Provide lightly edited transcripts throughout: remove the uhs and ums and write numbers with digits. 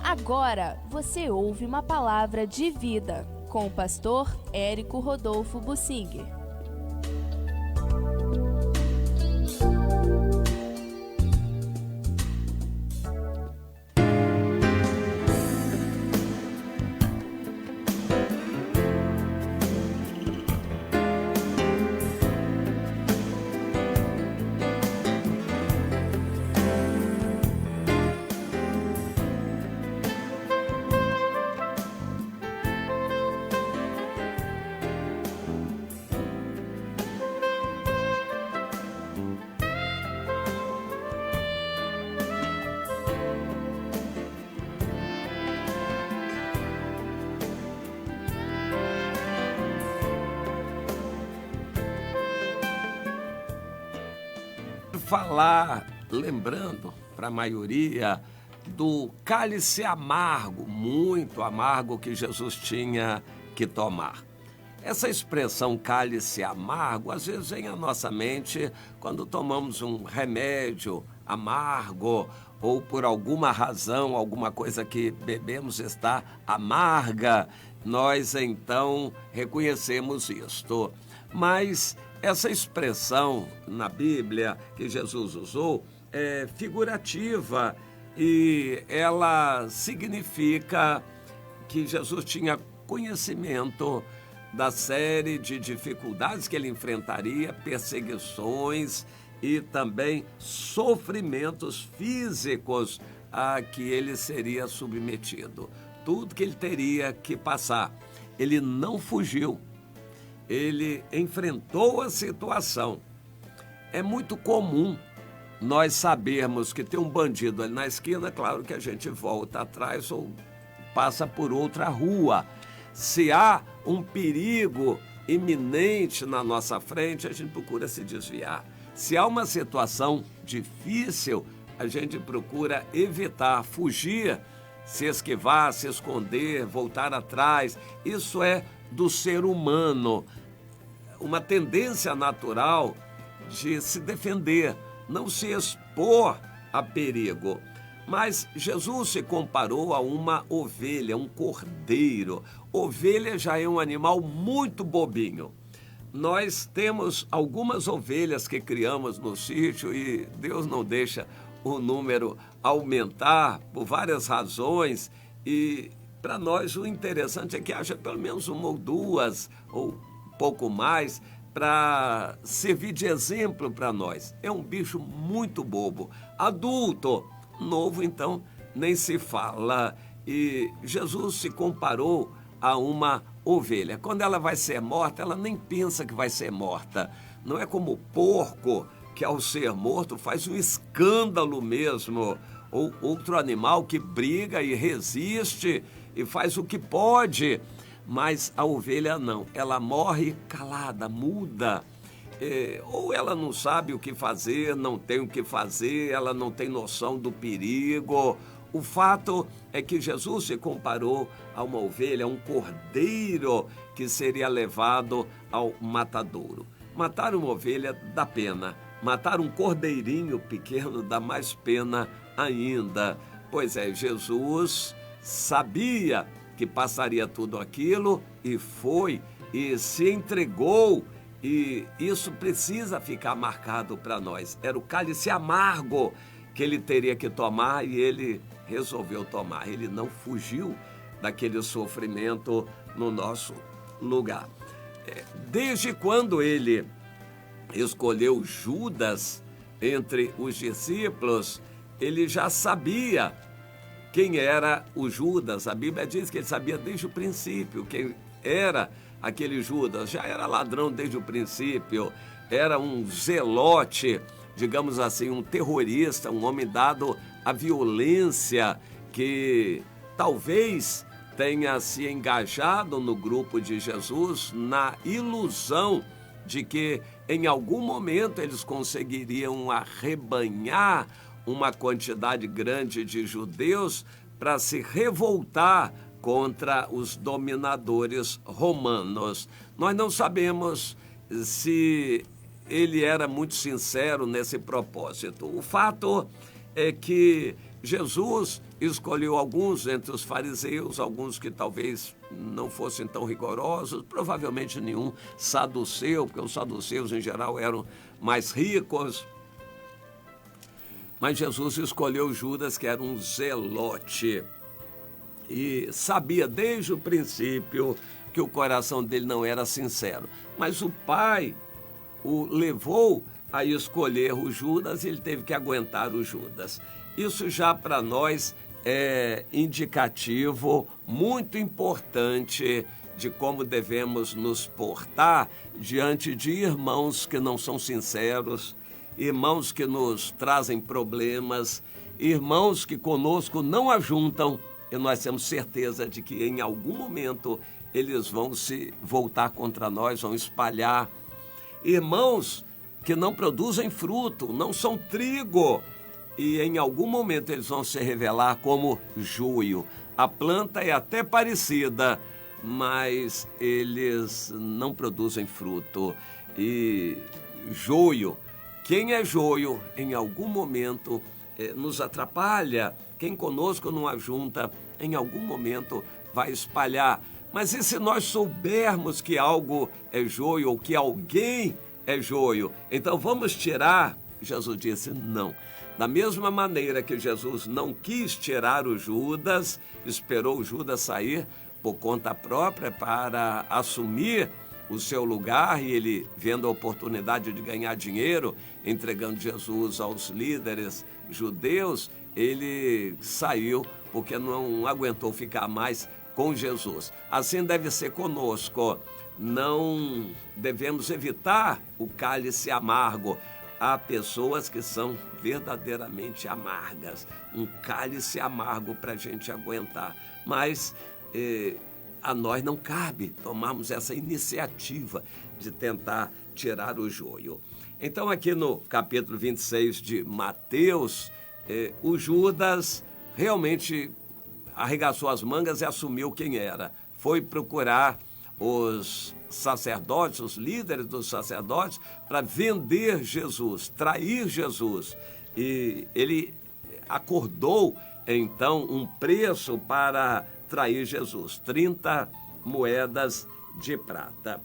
Agora você ouve uma palavra de vida com o pastor Érico Rodolfo Bussinger. Lembrando para a maioria do cálice amargo, muito amargo, que Jesus tinha que tomar. Essa expressão cálice amargo, às vezes vem à nossa mente quando tomamos um remédio amargo ou por alguma razão, alguma coisa que bebemos está amarga, nós então reconhecemos isto. Mas essa expressão na Bíblia que Jesus usou é figurativa e ela significa que Jesus tinha conhecimento da série de dificuldades que ele enfrentaria, perseguições e também sofrimentos físicos a que ele seria submetido. Tudo que ele teria que passar. Ele não fugiu. Ele enfrentou a situação. É muito comum nós sabermos que tem um bandido ali na esquina, claro que a gente volta atrás ou passa por outra rua. Se há um perigo iminente na nossa frente, a gente procura se desviar. Se há uma situação difícil, a gente procura evitar, fugir, se esquivar, se esconder, voltar atrás. Isso é do ser humano, uma tendência natural de se defender, não se expor a perigo. Mas Jesus se comparou a uma ovelha, um cordeiro. Ovelha já é um animal muito bobinho. Nós temos algumas ovelhas que criamos no sítio e Deus não deixa o número aumentar por várias razões. E para nós o interessante é que haja pelo menos uma ou duas, ou pouco mais, para servir de exemplo para nós. É um bicho muito bobo. Adulto, novo então, nem se fala. E Jesus se comparou a uma ovelha. Quando ela vai ser morta, ela nem pensa que vai ser morta. Não é como o porco, que ao ser morto faz um escândalo mesmo. Ou outro animal que briga e resiste e faz o que pode. Mas a ovelha não, ela morre calada, muda. Ou ela não sabe o que fazer, não tem o que fazer, ela não tem noção do perigo. O fato é que Jesus se comparou a uma ovelha, a um cordeiro que seria levado ao matadouro. Matar uma ovelha dá pena, matar um cordeirinho pequeno dá mais pena ainda. Pois é, Jesus sabia que passaria tudo aquilo e foi e se entregou, e isso precisa ficar marcado para nós. Era o cálice amargo que ele teria que tomar e ele resolveu tomar. Ele não fugiu daquele sofrimento no nosso lugar. Desde quando ele escolheu Judas entre os discípulos, ele já sabia quem era o Judas. A Bíblia diz que ele sabia desde o princípio quem era aquele Judas. Já era ladrão desde o princípio, era um zelote, digamos assim, um terrorista, um homem dado à violência, que talvez tenha se engajado no grupo de Jesus na ilusão de que em algum momento eles conseguiriam arrebanhar uma quantidade grande de judeus para se revoltar contra os dominadores romanos. Nós não sabemos se ele era muito sincero nesse propósito. O fato é que Jesus escolheu alguns entre os fariseus, alguns que talvez não fossem tão rigorosos, provavelmente nenhum saduceu, porque os saduceus em geral eram mais ricos. Mas Jesus escolheu Judas, que era um zelote, e sabia desde o princípio que o coração dele não era sincero. Mas o pai o levou a escolher o Judas e ele teve que aguentar o Judas. Isso já para nós é indicativo muito importante de como devemos nos portar diante de irmãos que não são sinceros, irmãos que nos trazem problemas, irmãos que conosco não ajuntam, e nós temos certeza de que em algum momento eles vão se voltar contra nós, vão espalhar. Irmãos que não produzem fruto, não são trigo, e em algum momento eles vão se revelar como joio. A planta é até parecida, mas eles não produzem fruto. E joio, quem é joio, em algum momento nos atrapalha. Quem conosco não ajunta, em algum momento vai espalhar. Mas e se nós soubermos que algo é joio ou que alguém é joio? Então vamos tirar? Jesus disse não. Da mesma maneira que Jesus não quis tirar o Judas, esperou o Judas sair por conta própria para assumir o seu lugar, e ele, vendo a oportunidade de ganhar dinheiro, entregando Jesus aos líderes judeus, ele saiu porque não aguentou ficar mais com Jesus. Assim deve ser conosco. Não devemos evitar o cálice amargo. Há pessoas que são verdadeiramente amargas, um cálice amargo para a gente aguentar. Mas a nós não cabe tomarmos essa iniciativa de tentar tirar o joio. Então, aqui no capítulo 26 de Mateus, o Judas realmente arregaçou as mangas e assumiu quem era. Foi procurar os sacerdotes, os líderes dos sacerdotes, para vender Jesus, trair Jesus. E ele acordou, então, um preço para trair Jesus, 30 moedas de prata.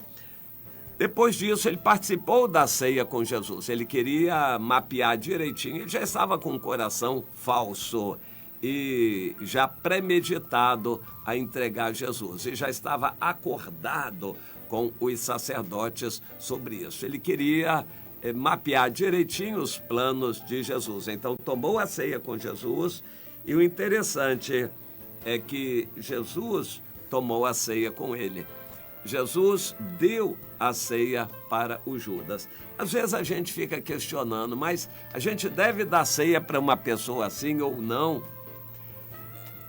Depois disso, ele participou da ceia com Jesus. Ele queria mapear direitinho, ele já estava com o coração falso e já premeditado a entregar Jesus. E já estava acordado com os sacerdotes sobre isso. Ele queria mapear direitinho os planos de Jesus. Então, tomou a ceia com Jesus, e o interessante é que Jesus tomou a ceia com ele. Jesus deu a ceia para o Judas. Às vezes a gente fica questionando, mas a gente deve dar ceia para uma pessoa assim ou não?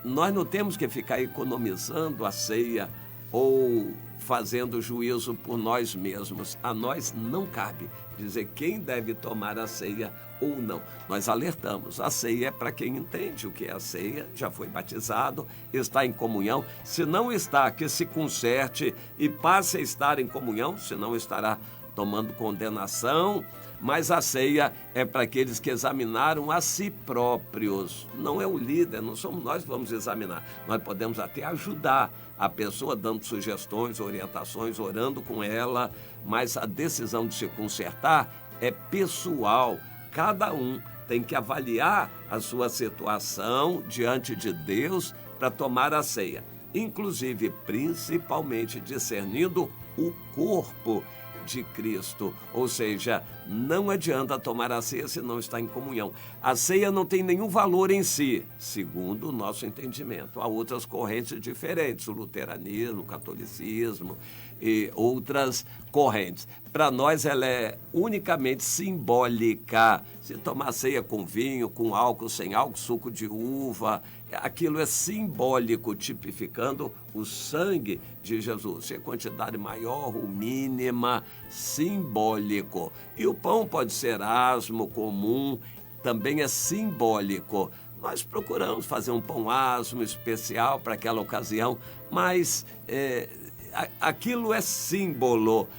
Nós não temos que ficar economizando a ceia ou fazendo juízo por nós mesmos. A nós não cabe dizer quem deve tomar a ceia ou não. Nós alertamos, a ceia é para quem entende o que é a ceia, já foi batizado, está em comunhão. Se não está, que se conserte e passe a estar em comunhão, senão estará tomando condenação. Mas a ceia é para aqueles que examinaram a si próprios. Não é o líder, não somos nós que vamos examinar. Nós podemos até ajudar a pessoa dando sugestões, orientações, orando com ela, mas a decisão de se consertar é pessoal. Cada um tem que avaliar a sua situação diante de Deus para tomar a ceia. Inclusive, principalmente discernindo o corpo de Cristo, ou seja, não adianta tomar a ceia se não está em comunhão. A ceia não tem nenhum valor em si, segundo o nosso entendimento. Há outras correntes diferentes, o luteranismo, o catolicismo e outras correntes. Para nós ela é unicamente simbólica. Se tomar ceia com vinho, com álcool, sem álcool, suco de uva, aquilo é simbólico, tipificando o sangue de Jesus. Se é quantidade maior ou mínima, simbólico. E o pão pode ser asmo, comum, também é simbólico. Nós procuramos fazer um pão asmo especial para aquela ocasião, mas aquilo é símbolo.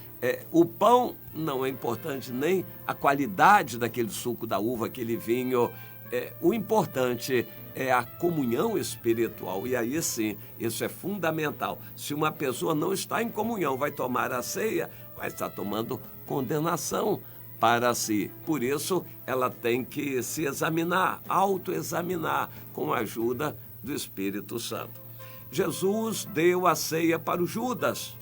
O pão não é importante, nem a qualidade daquele suco da uva, aquele vinho. O importante é a comunhão espiritual. E aí sim, isso é fundamental. Se uma pessoa não está em comunhão, vai tomar a ceia, vai estar tomando condenação para si. Por isso, ela tem que se examinar, autoexaminar, com a ajuda do Espírito Santo. Jesus deu a ceia para o Judas.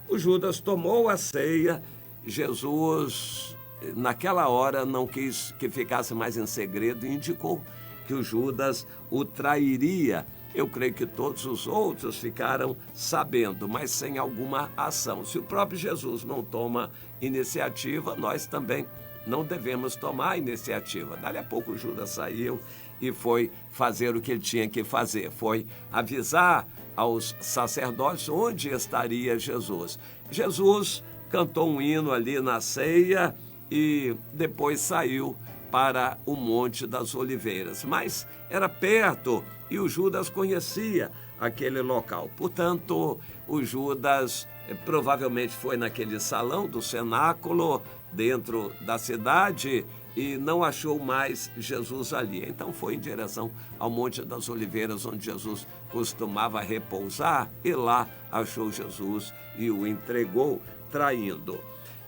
O Judas tomou a ceia. Jesus, naquela hora, não quis que ficasse mais em segredo e indicou que o Judas o trairia. Eu creio que todos os outros ficaram sabendo, mas sem alguma ação. Se o próprio Jesus não toma iniciativa, nós também não devemos tomar iniciativa. Dali a pouco o Judas saiu e foi fazer o que ele tinha que fazer. Foi avisar aos sacerdotes onde estaria Jesus. Jesus cantou um hino ali na ceia e depois saiu para o Monte das Oliveiras. Mas era perto e o Judas conhecia aquele local. Portanto, o Judas provavelmente foi naquele salão do cenáculo dentro da cidade e não achou mais Jesus ali. Então foi em direção ao Monte das Oliveiras, onde Jesus costumava repousar, e lá achou Jesus e o entregou, traindo.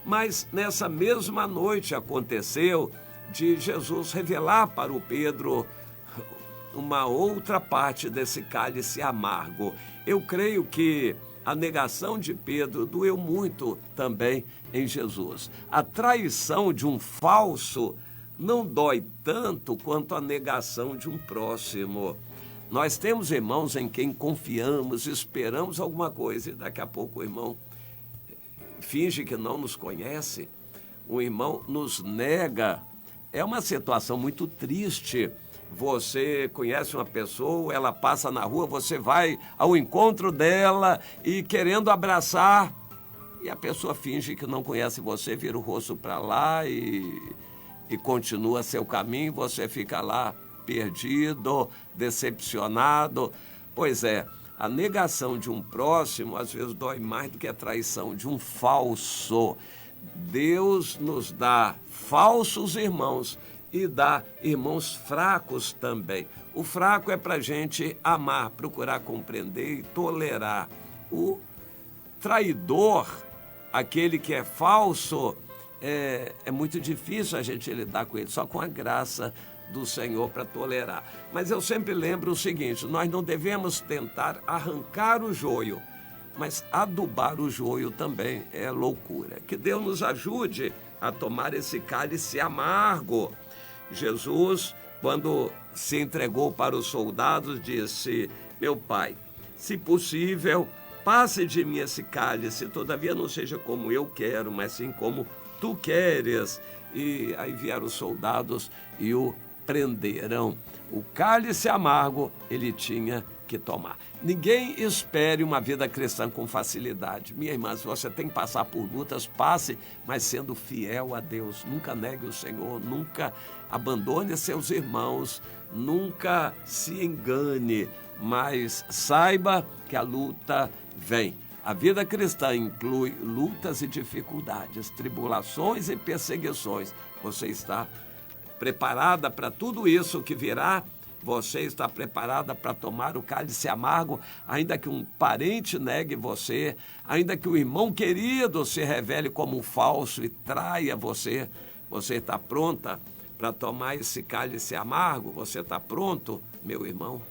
Mas nessa mesma noite aconteceu de Jesus revelar para o Pedro uma outra parte desse cálice amargo. Eu creio que a negação de Pedro doeu muito também em Jesus. A traição de um falso não dói tanto quanto a negação de um próximo. Nós temos irmãos em quem confiamos, esperamos alguma coisa e daqui a pouco o irmão finge que não nos conhece, o irmão nos nega. É uma situação muito triste. Você conhece uma pessoa, ela passa na rua, você vai ao encontro dela e querendo abraçar, e a pessoa finge que não conhece você, vira o rosto para lá e continua seu caminho, você fica lá perdido, decepcionado. Pois é, a negação de um próximo às vezes dói mais do que a traição de um falso. Deus nos dá falsos irmãos e dá irmãos fracos também. O fraco é para a gente amar, procurar compreender e tolerar. O traidor, aquele que é falso, é muito difícil a gente lidar com ele, só com a graça do Senhor para tolerar. Mas eu sempre lembro o seguinte, nós não devemos tentar arrancar o joio, mas adubar o joio também é loucura. Que Deus nos ajude a tomar esse cálice amargo. Jesus, quando se entregou para os soldados, disse: meu Pai, se possível, passe de mim esse cálice, todavia não seja como eu quero, mas sim como tu queres. E aí vieram os soldados e o prenderam. O cálice amargo ele tinha que tomar. Ninguém espere uma vida cristã com facilidade. Minha irmã, se você tem que passar por lutas, passe, mas sendo fiel a Deus. Nunca negue o Senhor, nunca abandone seus irmãos, nunca se engane, mas saiba que a luta vem. A vida cristã inclui lutas e dificuldades, tribulações e perseguições. Você está preparada para tudo isso que virá? Você está preparada para tomar o cálice amargo, ainda que um parente negue você, ainda que o irmão querido se revele como um falso e traia você? Você está pronta para tomar esse cálice amargo? Você está pronto, meu irmão?